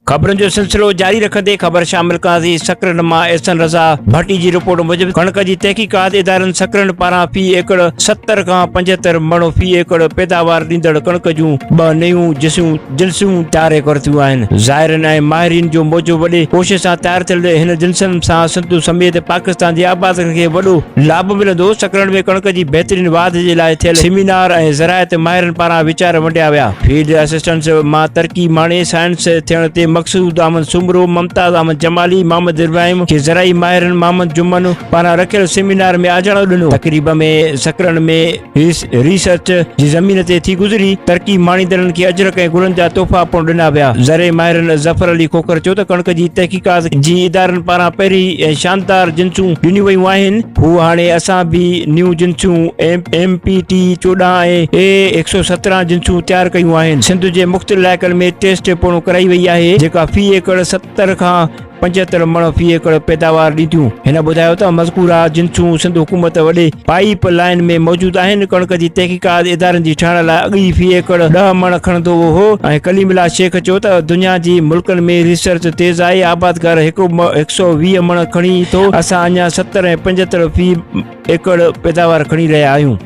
खबरन जो सिलसिलो जारी रखंदे ख़बर शामिल कयासीं। सकरन मां एहसन रज़ा भट्टी जी रिपोर्ट मूजिब कणक जी तहक़ीक़ात इदारनि सकरन पारां फी एकड़ 70 खां 75 मण फी एकड़ पैदावार ॾींदड़ कणक जूं 2 नयूं जिन्सूं तयार करतियूं आहिनि। ज़ाहिरन ऐं माहिरीन जो मौजो वॾे कोशिश सां तयार थियल हिन जिन्सनि सां सिंधु समेत पाकिस्तान जी आबादनि खे वॾो लाभ मिलंदो। सकरन में कणक जी बहितरीन वाध जे लाइ थियल सेमिनार ऐं ज़रायत माहिरनि पारां वीचार वंडिया विया। फील्ड असिस्टेंट मां तरक़ी माणे साइंस थियण ते मक़सूद अहमद सुमरो, मुमताज़ अहमद जमाली, मोहम्मद इब्राहिम खे ज़राई माहिरनि मोहम्मद जुम्मन पारां रखियल सेमिनार में आजणो ॾिनो। तक़रीब में सकरन में रिसर्च जी ज़मीन ते थी गुज़री तरक़ी माणींदड़नि खे अजरक ऐं गुलनि जा तोहफ़ा पिणु ॾिना विया। ज़रे माहिरनि ज़फ़र अली खोखर चयो त कणक जी तहक़ीक़ात जी इदारनि पारां पहिरीं ऐं शानदार जिन्सूं ॾिनियूं वयूं आहिनि। हू हाणे असां बि न्यू जिन्सूं MPT 14 ऐं A117 जिन्सूं तयार कयूं आहिनि। सिंध जे मुख़्तलिफ़ इलाइक़नि में टेस्ट पिणु कराई वई आहे जेका फी एकड़ 70 खां 75 मण फी एकड़ पैदावार ॾींदियूं। हिन ॿुधायो त मज़कूरा जिन्सूं सिंध हुकूमत वॾे पाइप लाइन में मौजूद आहिनि। कणक जी तहक़ीक़ात इदारनि जी ठाहिण लाइ अॻी फी एकड़ 10 मण खणंदो हो ऐं कलीमुल्लाह शेख चयो त दुनिया जी मुल्कनि में रिसर्च तेज़ आहे। आबादकार 120 मण खणी थो, असां अञा 70 ऐं 75 फी एकड़ पैदावार खणी रहिया आहियूं।